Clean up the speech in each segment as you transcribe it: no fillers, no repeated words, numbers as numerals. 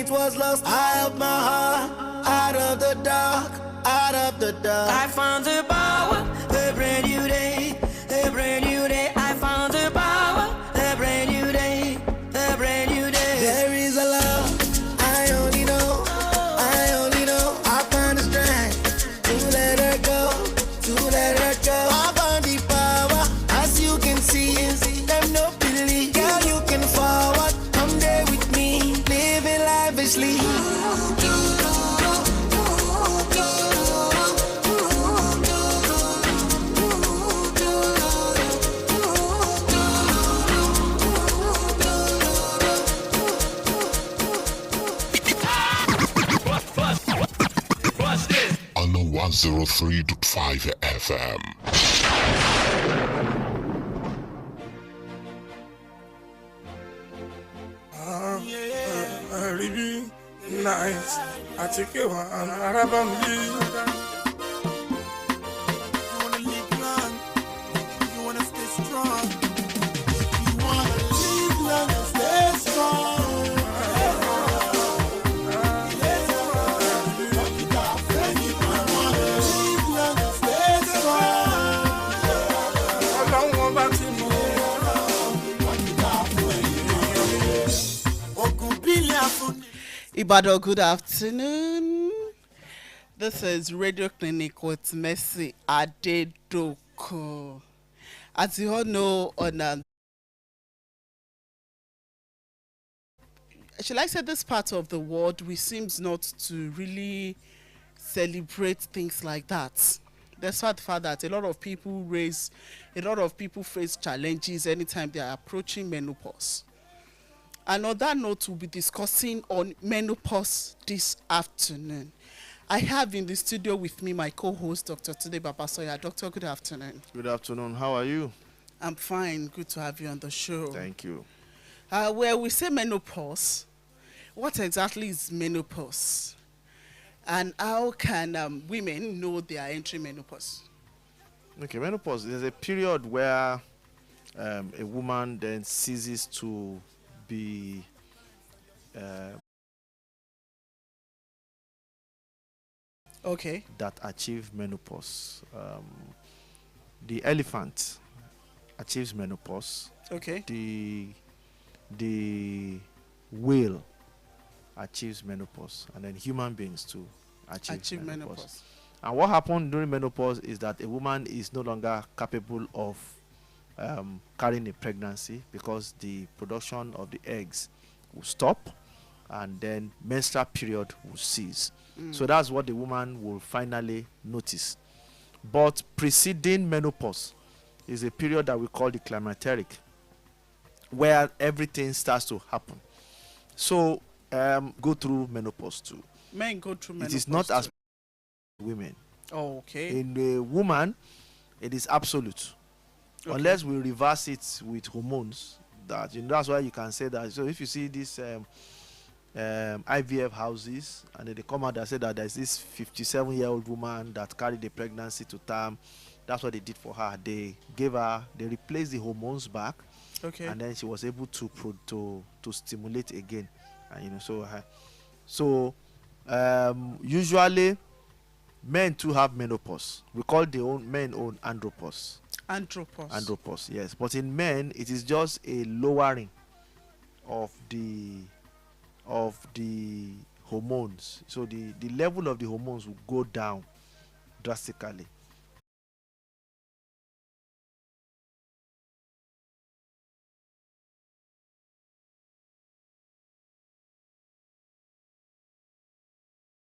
it was lost. I held my heart out of the dark, out of the dark. I found the power, a brand new day, a brand new day. I found the power, a brand new day, a brand new day. There is a love I only know, I only know. I found the strength to let her go, to let her go. I found the power, as you can see, them no believe. Girl, you can forward, come there with me, living lavishly. On the 103.5 FM. Really nice. I take you on Arabam. You wanna live long, you wanna stay strong. You wanna live long and stay strong. Ibado, good afternoon. This is Radio Clinic with Mercy Adedoko. As you all know, should I say this part of the world, we seems not to really celebrate things like that. Despite the fact that a lot of people face challenges anytime they are approaching menopause. And on that note, we'll be discussing on menopause this afternoon. I have in the studio with me my co-host, Dr. Tunde Babasoya. Doctor, good afternoon. Good afternoon. How are you? I'm fine. Good to have you on the show. Thank you. Where we say menopause, what exactly is menopause? And how can women know they are entering menopause? Okay, menopause is a period where a woman then ceases to be okay. That achieve menopause. The elephant achieves menopause. Okay. The whale achieves menopause, and then human beings too achieve menopause. And what happened during menopause is that a woman is no longer capable of carrying a pregnancy because the production of the eggs will stop, and then menstrual period will cease. So that's what the woman will finally notice. But preceding menopause is a period that we call the climacteric, where everything starts to happen. So go through menopause too. Men go through menopause. It is not as women. Oh, okay. In a woman, it is absolute. Okay. Unless we reverse it with hormones. That's why you can say that. So if you see this IVF houses, and they come out and say that there's this 57-year-old woman that carried the pregnancy to term. That's what they did for her. They replaced the hormones back. Okay. And then she was able to stimulate again. And so usually men too have menopause. We call men own andropause. Andropause, yes. But in men, it is just a lowering of the hormones. So the level of the hormones will go down drastically.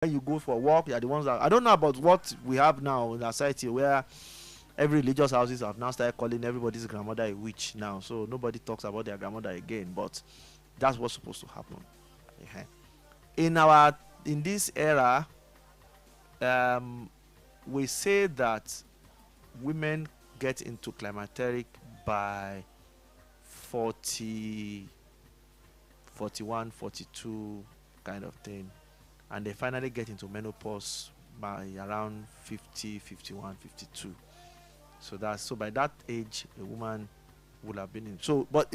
When you go for a walk, you are the ones that, I don't know about what we have now in our society, where every religious houses have now started calling everybody's grandmother a witch now. So nobody talks about their grandmother again, but that's what's supposed to happen. In this era, we say that women get into climacteric by 40, 41, 42 kind of thing, and they finally get into menopause by around 50, 51, 52. So by that age, a woman would have been in. So, but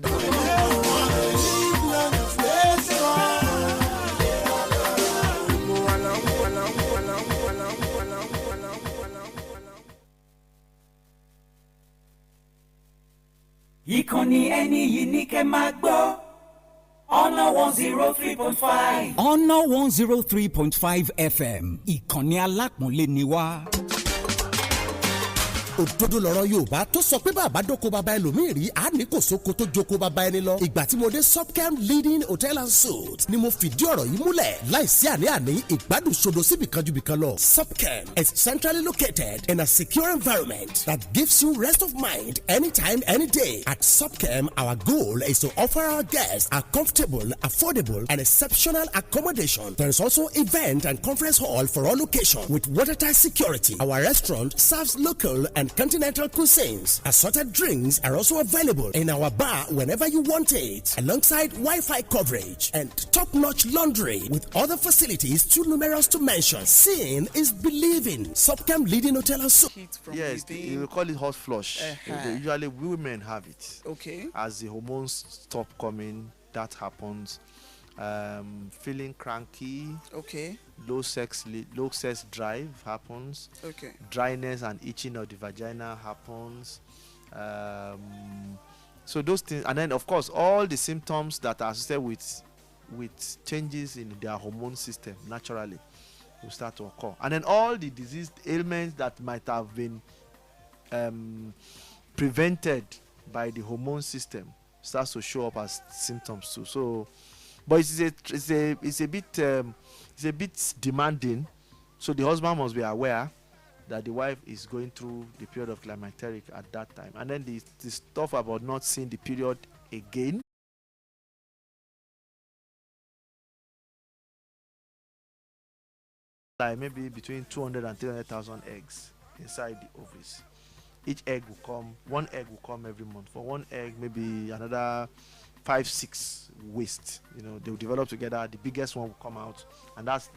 ìkànnì ẹni yìí ní kẹ́ máa gbọ́ ọ̀nà 103.5. ọ̀nà 103.5 FM ìkànnì alápọ̀nlé ni wá. òdodo lọ̀rọ̀ Yorùbá tó sọ pé bàbá dóko bàbá ẹlòmíì rí àní kò sóko tó jókòó bàbá ẹni lọ. ìgbà tí mo dé Subcam Leading Hotel and Suites ni mo fìdí ọ̀rọ̀ yìí múlẹ̀ láìsí àní-àní ìgbádùn ṣodo síbi kan ju bì kan lọ. Subcam is centrally located in a secure environment that gives you rest of mind anytime, any day. At Subcam, our goal is to offer our guests a comfortable, affordable, and exceptional accommodation. There is also event and conference hall for all occasions with watertight security. Our restaurant serves local and continental cuisines. Assorted drinks are also available in our bar whenever you want it, alongside Wi-Fi coverage and top-notch laundry with other facilities too numerous to mention. Seeing is believing. Subcam Leading Hotel and Suites. Yes, you call it hot flush. Usually women have it. Okay. As the hormones stop coming, that happens. Feeling cranky. Okay. Low sex drive happens. Okay. Dryness and itching of the vagina happens. So those things, and then of course all the symptoms that are associated with changes in their hormone system naturally will start to occur, and then all the disease ailments that might have been prevented by the hormone system starts to show up as symptoms too. So, but it's a bit demanding. So the husband must be aware that the wife is going through the period of climacteric at that time, and then the stuff about not seeing the period again. Like maybe between 200 and 300,000 eggs inside the ovaries. Each egg will come, one egg will come every month. For one egg, maybe another 5-6 waste. You know, they will develop together. The biggest one will come out, and that's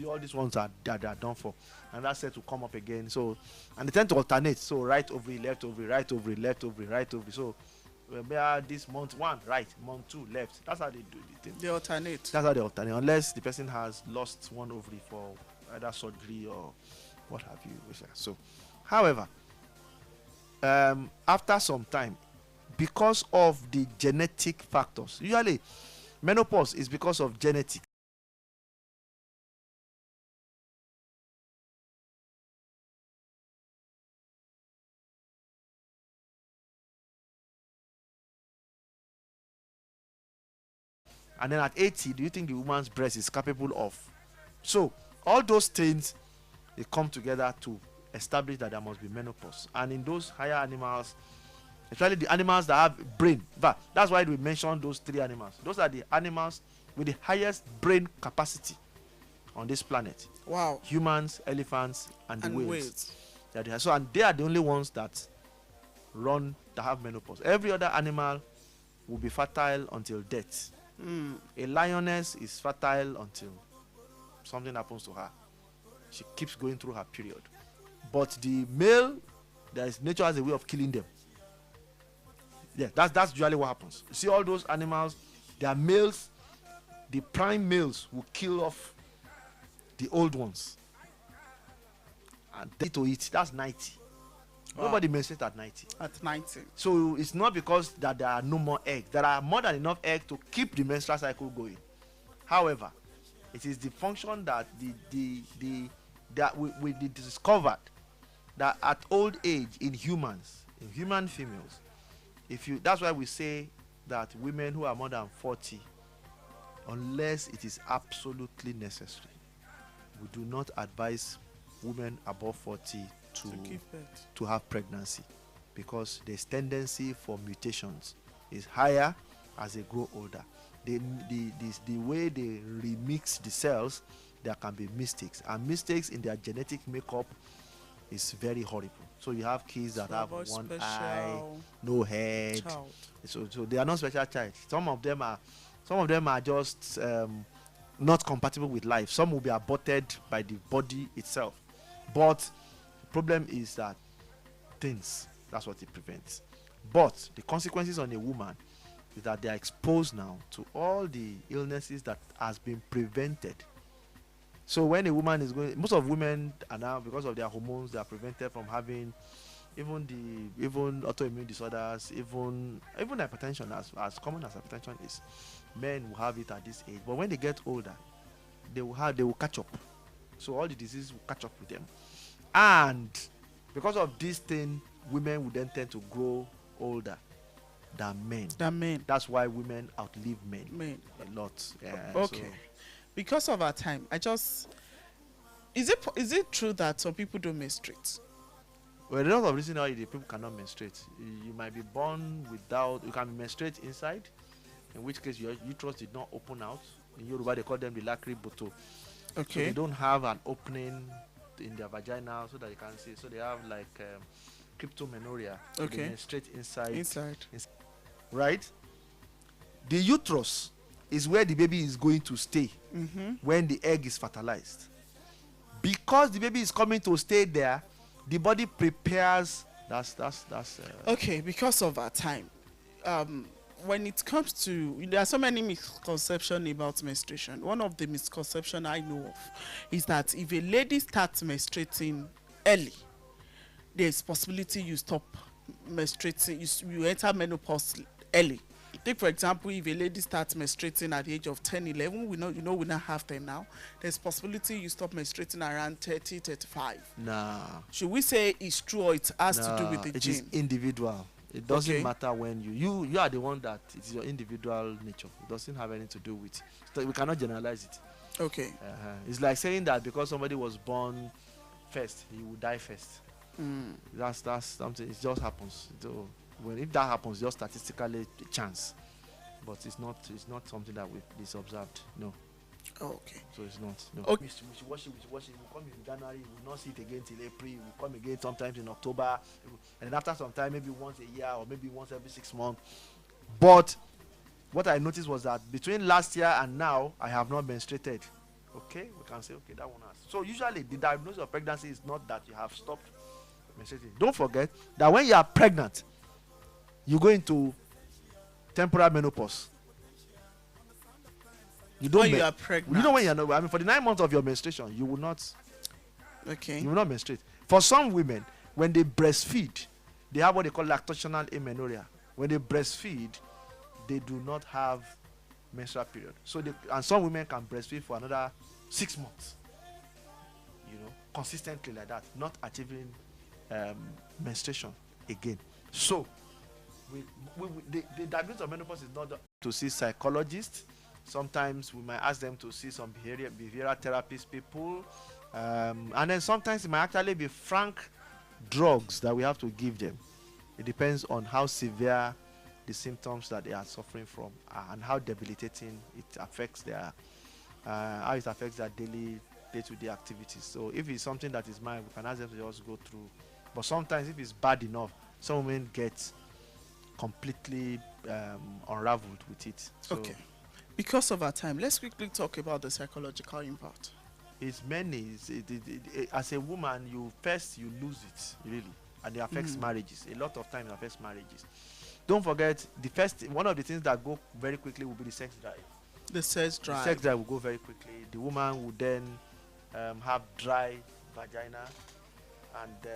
all these ones are done for, and that's set to come up again. So, and they tend to alternate. So right ovary, left ovary, right ovary, left ovary, right ovary. So this month one right, month two left. That's how they do it. They alternate. That's how they alternate, unless the person has lost one ovary for either surgery or what have you. So, however, after some time, because of the genetic factors, usually menopause is because of genetics. And then at 80, do you think the woman's breast is capable of? So all those things, they come together to establish that there must be menopause. And in those higher animals, especially the animals that have brain, but that's why we mentioned those three animals. Those are the animals with the highest brain capacity on this planet. Wow. Humans, elephants, and the whales. So, and they are the only ones that have menopause. Every other animal will be fertile until death. A lioness is fertile until something happens to her. She keeps going through her period. But the male, nature has a way of killing them. Yeah, that's usually what happens. You see all those animals, they are males. The prime males will kill off the old ones. And they to eat. That's 90. Wow. Nobody menstruates at 90. At 90. So it's not because that there are no more eggs. There are more than enough eggs to keep the menstrual cycle going. However, it is the function that we discovered that at old age in humans, in human females, that's why we say that women who are more than 40, unless it is absolutely necessary, we do not advise women above 40 to have pregnancy, because there's tendency for mutations is higher as they grow older. The way they remix the cells, there can be mistakes, and mistakes in their genetic makeup is very horrible. So you have kids that have one eye, no head. So they are not special child. Some of them are just not compatible with life. Some will be aborted by the body itself. But the problem is that that's what it prevents. But the consequences on a woman is that they are exposed now to all the illnesses that has been prevented. So when a woman is most of women are now, because of their hormones, they are prevented from having even autoimmune disorders, even hypertension, as common as hypertension is, men will have it at this age. But when they get older, they will catch up. So all the diseases will catch up with them. And because of this thing, women will then tend to grow older than men. That's why women outlive men a lot. Yeah, okay. So. Because of our time, is it true that some people don't menstruate? Well, a lot of reasons why people cannot menstruate. You might be born without. You can menstruate inside, in which case your uterus did not open out. In Yoruba, they call them the lakri boto. Okay. So they don't have an opening in their vagina so that you can see. So they have like cryptomenorrhea. So okay. They menstruate inside. Right. The uterus is where the baby is going to stay when the egg is fertilized. Because the baby is coming to stay there, the body prepares. That's okay. Because of our time, when it comes to, there are so many misconceptions about menstruation. One of the misconceptions I know of is that if a lady starts menstruating early, there's possibility you stop menstruating. You enter menopause early. Take for example, if a lady starts menstruating at the age of 10, 11, we now have them now. There's possibility you stop menstruating around 30, 35. Nah. Should we say it's true or it has to do with the gene? It is individual. It doesn't matter when you are the one that it's your individual nature. It doesn't have anything to do with it. So we cannot generalize it. Okay. It's like saying that because somebody was born first, he will die first. That's something. It just happens. So if that happens, just statistically a chance, but it's not something that is observed. No. Oh, okay. So it's not. No. Okay. We should watch it. We come in January. We will not see it again till April. We come again sometimes in October, and then after some time, maybe once a year or maybe once every 6 months. But what I noticed was that between last year and now, I have not menstruated. Okay, we can say okay, that one has. So usually the diagnosis of pregnancy is not that you have stopped menstruating. Don't forget that when you are pregnant, you go into temporal menopause. You don't. When you are pregnant. You know when you are not. I mean, for the 9 months of your menstruation, you will not. Okay. You will not menstruate. For some women, when they breastfeed, they have what they call lactational amenorrhea. When they breastfeed, they do not have menstrual period. So and some women can breastfeed for another 6 months. Consistently like that, not achieving menstruation again. So. The diagnosis of menopause is not to see psychologists. Sometimes we might ask them to see some behavioral therapist people, and then sometimes it might actually be frank drugs that we have to give them. It depends on how severe the symptoms that they are suffering from and how debilitating it affects their daily day-to-day activities. So if it's something that is mild, we can ask them to just go through. But sometimes if it's bad enough, some women get completely unraveled with it. So okay. Because of our time, let's quickly talk about the psychological impact. It's many. As a woman, you lose it really, and it affects marriages. A lot of times it affects marriages. Don't forget one of the things that go very quickly will be the sex drive. The sex drive. The sex drive will go very quickly. The woman will then have dry vagina, and